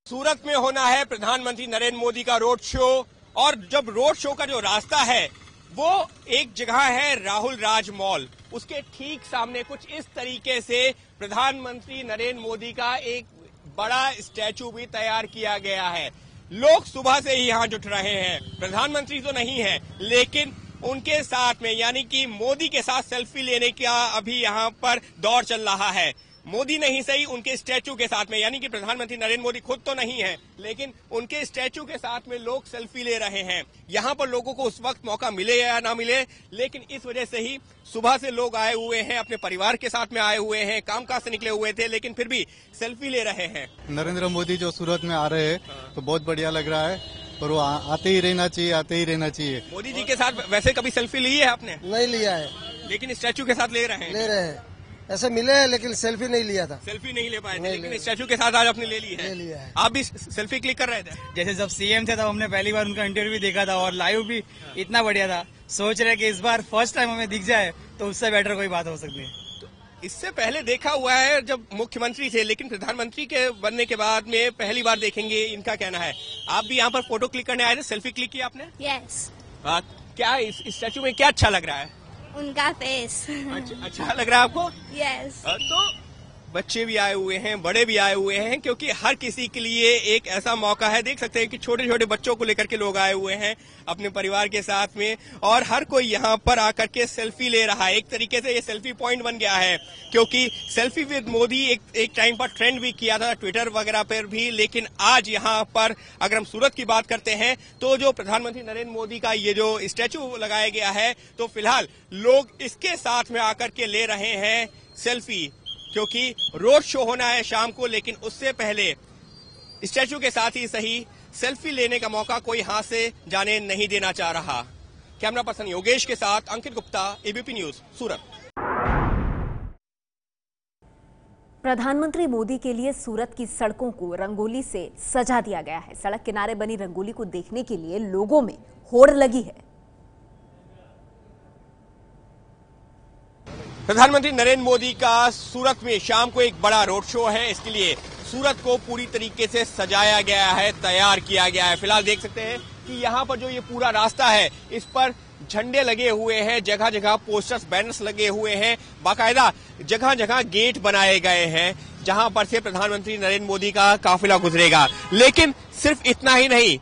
सूरत में होना है प्रधानमंत्री नरेंद्र मोदी का रोड शो। और जब रोड शो का जो रास्ता है वो एक जगह है राहुल राज मॉल, उसके ठीक सामने कुछ इस तरीके से प्रधानमंत्री नरेंद्र मोदी का एक बड़ा स्टैचू भी तैयार किया गया है। लोग सुबह से ही यहाँ जुट रहे हैं। प्रधानमंत्री तो नहीं है लेकिन उनके साथ में यानी कि मोदी के साथ सेल्फी लेने का अभी यहाँ पर दौर चल रहा है। मोदी नहीं सही, उनके स्टैचू के साथ में, यानी कि प्रधानमंत्री नरेंद्र मोदी खुद तो नहीं है लेकिन उनके स्टैचू के साथ में लोग सेल्फी ले रहे हैं। यहाँ पर लोगों को उस वक्त मौका मिले या ना मिले, लेकिन इस वजह से ही सुबह से लोग आए हुए हैं, अपने परिवार के साथ में आए हुए हैं, कामकाज से निकले हुए थे लेकिन फिर भी सेल्फी ले रहे हैं। नरेंद्र मोदी जो सूरत में आ रहे हैं तो बहुत बढ़िया लग रहा है, पर वो आते ही रहना चाहिए, आते ही रहना चाहिए। मोदी जी के साथ वैसे कभी सेल्फी ली है आपने? नहीं लिया है, लेकिन स्टैचू के साथ ले रहे हैं। ले रहे हैं, ऐसे मिले हैं लेकिन सेल्फी नहीं लिया था। सेल्फी नहीं ले पाए थे लेकिन स्टैचू के साथ आज आपने ले ली है। ले लिया है। आप भी सेल्फी क्लिक कर रहे थे? जैसे जब सीएम थे तब हमने पहली बार उनका इंटरव्यू भी देखा था और लाइव भी इतना बढ़िया था। सोच रहे कि इस बार फर्स्ट टाइम हमें दिख जाए तो उससे बेटर कोई बात हो सकती है। इससे पहले देखा हुआ है जब मुख्यमंत्री थे, लेकिन प्रधानमंत्री के बनने के बाद में पहली बार देखेंगे, इनका कहना है। आप भी यहाँ पर फोटो क्लिक करने आए थे, सेल्फी क्लिक की आपने? यस। क्या इस स्टैचू में क्या अच्छा लग रहा है? उनका फेस। अच्छा लग रहा है आपको? यस। तो बच्चे भी आए हुए हैं, बड़े भी आए हुए हैं, क्योंकि हर किसी के लिए एक ऐसा मौका है। देख सकते हैं कि छोटे छोटे बच्चों को लेकर के लोग आए हुए हैं अपने परिवार के साथ में, और हर कोई यहाँ पर आकर के सेल्फी ले रहा है। एक तरीके से ये सेल्फी पॉइंट बन गया है, क्योंकि सेल्फी विद मोदी एक टाइम पर ट्रेंड भी किया था ट्विटर वगैरह पर भी। लेकिन आज यहाँ पर अगर हम सूरत की बात करते हैं तो जो प्रधानमंत्री नरेंद्र मोदी का ये जो स्टैचू लगाया गया है, तो फिलहाल लोग इसके साथ में आकर के ले रहे हैं सेल्फी, क्योंकि रोड शो होना है शाम को। लेकिन उससे पहले स्टैचू के साथ ही सही सेल्फी लेने का मौका कोई हाथ से जाने नहीं देना चाह रहा। कैमरा पर्सन योगेश के साथ अंकित गुप्ता, एबीपी न्यूज, सूरत। प्रधानमंत्री मोदी के लिए सूरत की सड़कों को रंगोली से सजा दिया गया है। सड़क किनारे बनी रंगोली को देखने के लिए लोगों में होड़ लगी है। प्रधानमंत्री नरेंद्र मोदी का सूरत में शाम को एक बड़ा रोड शो है, इसके लिए सूरत को पूरी तरीके से सजाया गया है, तैयार किया गया है। फिलहाल देख सकते हैं कि यहाँ पर जो ये पूरा रास्ता है इस पर झंडे लगे हुए हैं, जगह जगह पोस्टर्स, बैनर्स लगे हुए हैं, बाकायदा जगह जगह गेट बनाए गए हैं जहां पर से प्रधानमंत्री नरेंद्र मोदी का काफिला गुजरेगा। लेकिन सिर्फ इतना ही नहीं,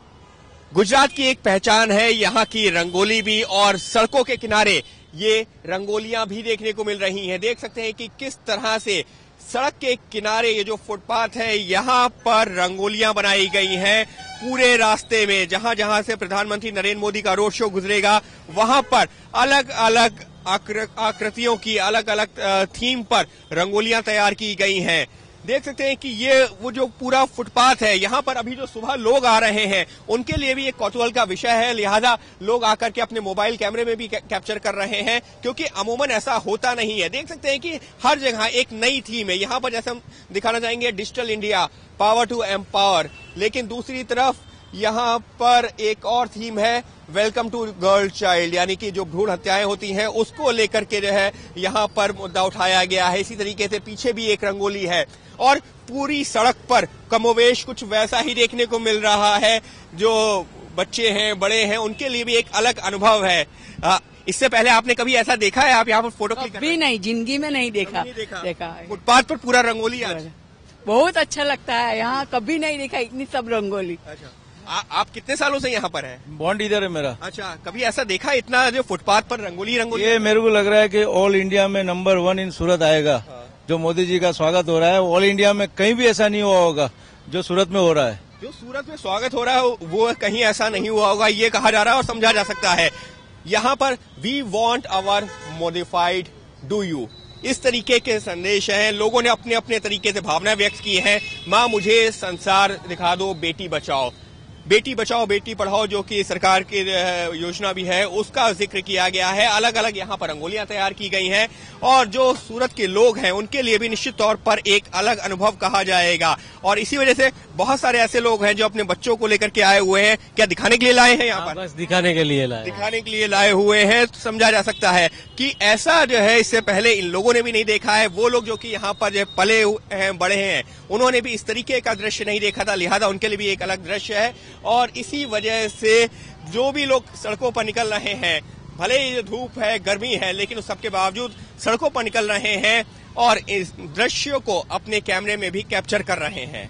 गुजरात की एक पहचान है यहाँ की रंगोली भी, और सड़कों के किनारे ये रंगोलियां भी देखने को मिल रही हैं। देख सकते हैं कि किस तरह से सड़क के किनारे ये जो फुटपाथ है यहाँ पर रंगोलियां बनाई गई हैं पूरे रास्ते में। जहां जहां से प्रधानमंत्री नरेंद्र मोदी का रोड शो गुजरेगा वहां पर अलग अलग आकृतियों की, अलग अलग थीम पर रंगोलियां तैयार की गई हैं। देख सकते हैं कि ये वो जो पूरा फुटपाथ है, यहाँ पर अभी जो सुबह लोग आ रहे हैं उनके लिए भी एक कौतूहल का विषय है, लिहाजा लोग आकर के अपने मोबाइल कैमरे में भी कैप्चर कर रहे हैं, क्योंकि अमूमन ऐसा होता नहीं है। देख सकते हैं कि हर जगह एक नई थीम है। यहाँ पर जैसे हम दिखाना चाहेंगे digital India, power to empower, लेकिन दूसरी तरफ यहाँ पर एक और थीम है वेलकम टू गर्ल चाइल्ड, यानी कि जो भ्रूण हत्याएं होती हैं उसको लेकर के जो है यहाँ पर मुद्दा उठाया गया है। इसी तरीके से पीछे भी एक रंगोली है और पूरी सड़क पर कमोवेश कुछ वैसा ही देखने को मिल रहा है। जो बच्चे हैं, बड़े हैं, उनके लिए भी एक अलग अनुभव है। इससे पहले आपने कभी ऐसा देखा है? आप यहाँ पर फोटो क्लिक कभी नहीं, जिंदगी में नहीं देखा। देखा फुटपाथ पर पूरा रंगोली आज बहुत अच्छा लगता है। यहाँ कभी नहीं देखा इतनी सब रंगोली। अच्छा, आप कितने सालों से यहाँ पर हैं? बॉन्ड इधर है मेरा। अच्छा, कभी ऐसा देखा इतना जो फुटपाथ पर रंगोली? ये मेरे को लग रहा है कि ऑल इंडिया में नंबर 1 इन सूरत आएगा। जो मोदी जी का स्वागत हो रहा है ऑल इंडिया में कहीं भी ऐसा नहीं हुआ होगा जो सूरत में हो रहा है। जो सूरत में स्वागत हो रहा है वो कहीं ऐसा नहीं हुआ होगा, ये कहा जा रहा है और समझा जा सकता है। यहाँ पर we want our modified do you, इस तरीके के संदेश हैं। लोगों ने अपने अपने तरीके से भावना व्यक्त की है। माँ मुझे संसार दिखा दो, बेटी बचाओ। बेटी बचाओ बेटी पढ़ाओ जो कि सरकार की योजना भी है उसका जिक्र किया गया है। अलग अलग यहाँ पर रंगोलियां तैयार की गई हैं और जो सूरत के लोग हैं उनके लिए भी निश्चित तौर पर एक अलग अनुभव कहा जाएगा। और इसी वजह से बहुत सारे ऐसे लोग हैं जो अपने बच्चों को लेकर के आए हुए हैं। क्या दिखाने के लिए लाए हैं यहाँ पर? बस दिखाने के लिए लाए हुए हैं। समझा जा सकता है कि ऐसा जो है इससे पहले इन लोगों ने भी नहीं देखा है। वो लोग जो कि यहाँ पर जो पले हैं बड़े हैं उन्होंने भी इस तरीके का दृश्य नहीं देखा था, लिहाजा उनके लिए भी एक अलग दृश्य है। और इसी वजह से जो भी लोग सड़कों पर निकल रहे हैं, भले ही धूप है गर्मी है लेकिन उस सबके बावजूद सड़कों पर निकल रहे हैं और इस दृश्यों को अपने कैमरे में भी कैप्चर कर रहे हैं,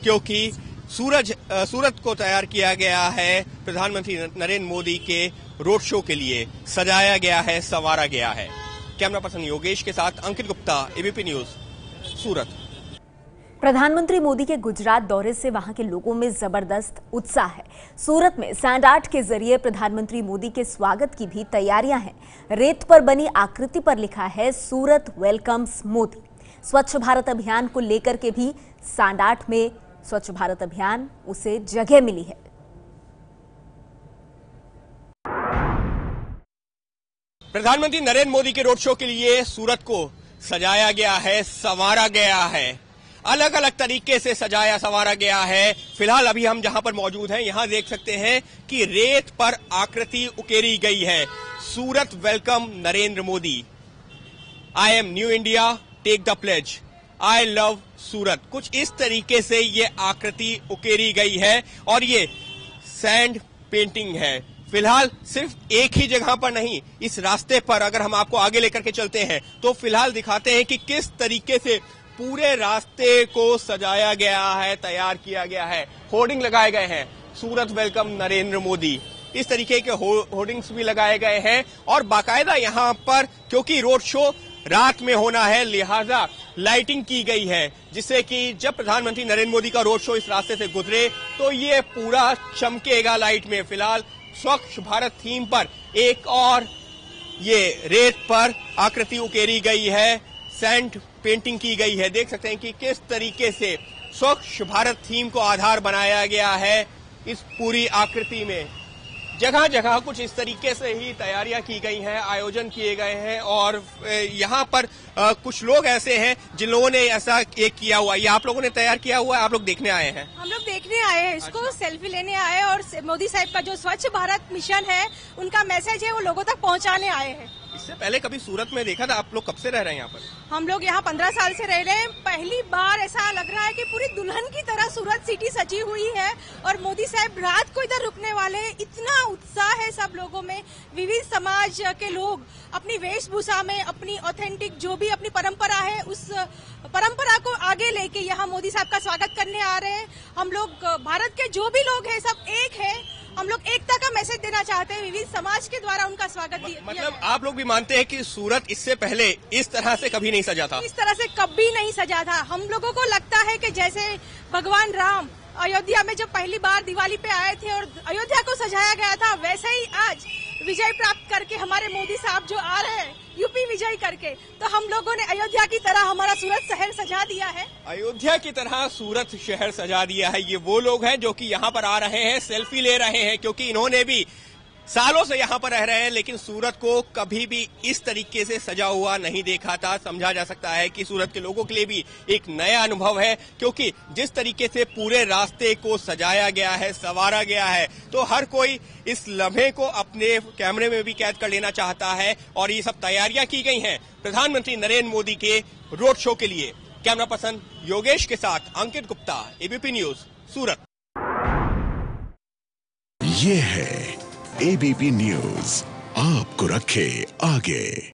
क्योंकि सूरत को तैयार किया गया है प्रधानमंत्री नरेंद्र मोदी के रोड शो के लिए, सजाया गया है, संवारा गया है। कैमरा पर्सन योगेश के साथ अंकित गुप्ता, एबीपी न्यूज, सूरत। प्रधानमंत्री मोदी के गुजरात दौरे से वहां के लोगों में जबरदस्त उत्साह है। सूरत में सैंड आर्ट के जरिए प्रधानमंत्री मोदी के स्वागत की भी तैयारियां हैं। रेत पर बनी आकृति पर लिखा है सूरत वेलकम्स मोदी। स्वच्छ भारत अभियान को लेकर के भी सैंड आर्ट में स्वच्छ भारत अभियान उसे जगह मिली है। प्रधानमंत्री नरेंद्र मोदी के रोड शो के लिए सूरत को सजाया गया है, संवारा गया है, अलग अलग तरीके से सजाया संवारा गया है। फिलहाल अभी हम जहां पर मौजूद हैं यहां देख सकते हैं कि रेत पर आकृति उकेरी गई है, Surat welcome Narendra Modi, I am new India, take the pledge, I love Surat. कुछ इस तरीके से ये आकृति उकेरी गई है और ये सैंड पेंटिंग है। फिलहाल सिर्फ एक ही जगह पर नहीं, इस रास्ते पर अगर हम आपको आगे लेकर के चलते हैं तो फिलहाल दिखाते हैं कि किस तरीके से पूरे रास्ते को सजाया गया है, तैयार किया गया है। होर्डिंग लगाए गए हैं, सूरत वेलकम नरेंद्र मोदी, इस तरीके के होर्डिंग्स भी लगाए गए हैं। और बाकायदा यहाँ पर क्योंकि रोड शो रात में होना है लिहाजा लाइटिंग की गई है, जिससे कि जब प्रधानमंत्री नरेंद्र मोदी का रोड शो इस रास्ते से गुजरे तो ये पूरा चमकेगा लाइट में। फिलहाल स्वच्छ भारत थीम पर एक और ये रेत पर आकृति उकेरी गई है, सैंड पेंटिंग की गई है। देख सकते हैं कि किस तरीके से स्वच्छ भारत थीम को आधार बनाया गया है इस पूरी आकृति में। जगह जगह कुछ इस तरीके से ही तैयारियां की गई हैं, आयोजन किए गए हैं। और यहाँ पर कुछ लोग ऐसे हैं जिन लोगों ने ऐसा एक किया हुआ है। ये आप लोगों ने तैयार किया हुआ है, आप लोग देखने आए हैं? हम लोग देखने आए हैं इसको, अच्छा। सेल्फी लेने आए और मोदी साहब का जो स्वच्छ भारत मिशन है उनका मैसेज है वो लोगों तक पहुँचाने आए हैं। इससे पहले कभी सूरत में देखा था? आप लोग कब से रह रहे हैं यहाँ पर? हम लोग यहाँ 15 साल से रह रहे हैं। पहली बार ऐसा लग रहा है कि पूरी दुल्हन की तरह सूरत सिटी सजी हुई है और मोदी साहब रात को इधर रुकने वाले हैं। इतना उत्साह है सब लोगों में। विविध समाज के लोग अपनी वेशभूषा में अपनी ऑथेंटिक जो भी अपनी परंपरा है उस परंपरा को आगे लेके यहाँ मोदी साहब का स्वागत करने आ रहे हैं। हम लोग भारत के जो भी लोग हैं सब एक है। हम लोग एकता का मैसेज देना चाहते हैं, विविध समाज के द्वारा उनका स्वागत मतलब आप लोग भी मानते हैं कि सूरत इससे पहले इस तरह से कभी नहीं सजा था? इस तरह से कभी नहीं सजा था। हम लोगों को लगता है कि जैसे भगवान राम अयोध्या में जब पहली बार दिवाली पे आए थे और अयोध्या को सजाया गया था, वैसे ही आज विजय प्राप्त करके हमारे मोदी साहब जो आ रहे हैं यूपी विजय करके, तो हम लोगों ने अयोध्या की तरह हमारा सूरत शहर सजा दिया है। अयोध्या की तरह सूरत शहर सजा दिया है। ये वो लोग हैं जो कि यहाँ पर आ रहे हैं, सेल्फी ले रहे हैं, क्योंकि इन्होंने भी सालों से यहाँ पर रह रहे हैं लेकिन सूरत को कभी भी इस तरीके से सजा हुआ नहीं देखा था। समझा जा सकता है कि सूरत के लोगों के लिए भी एक नया अनुभव है, क्योंकि जिस तरीके से पूरे रास्ते को सजाया गया है, संवारा गया है, तो हर कोई इस लम्हे को अपने कैमरे में भी कैद कर लेना चाहता है। और ये सब तैयारियां की गई हैं प्रधानमंत्री नरेंद्र मोदी के रोड शो के लिए। कैमरा पर्सन योगेश के साथ अंकित गुप्ता, एबीपी न्यूज, सूरत। ये है एबीपी न्यूज, आपको रखे आगे।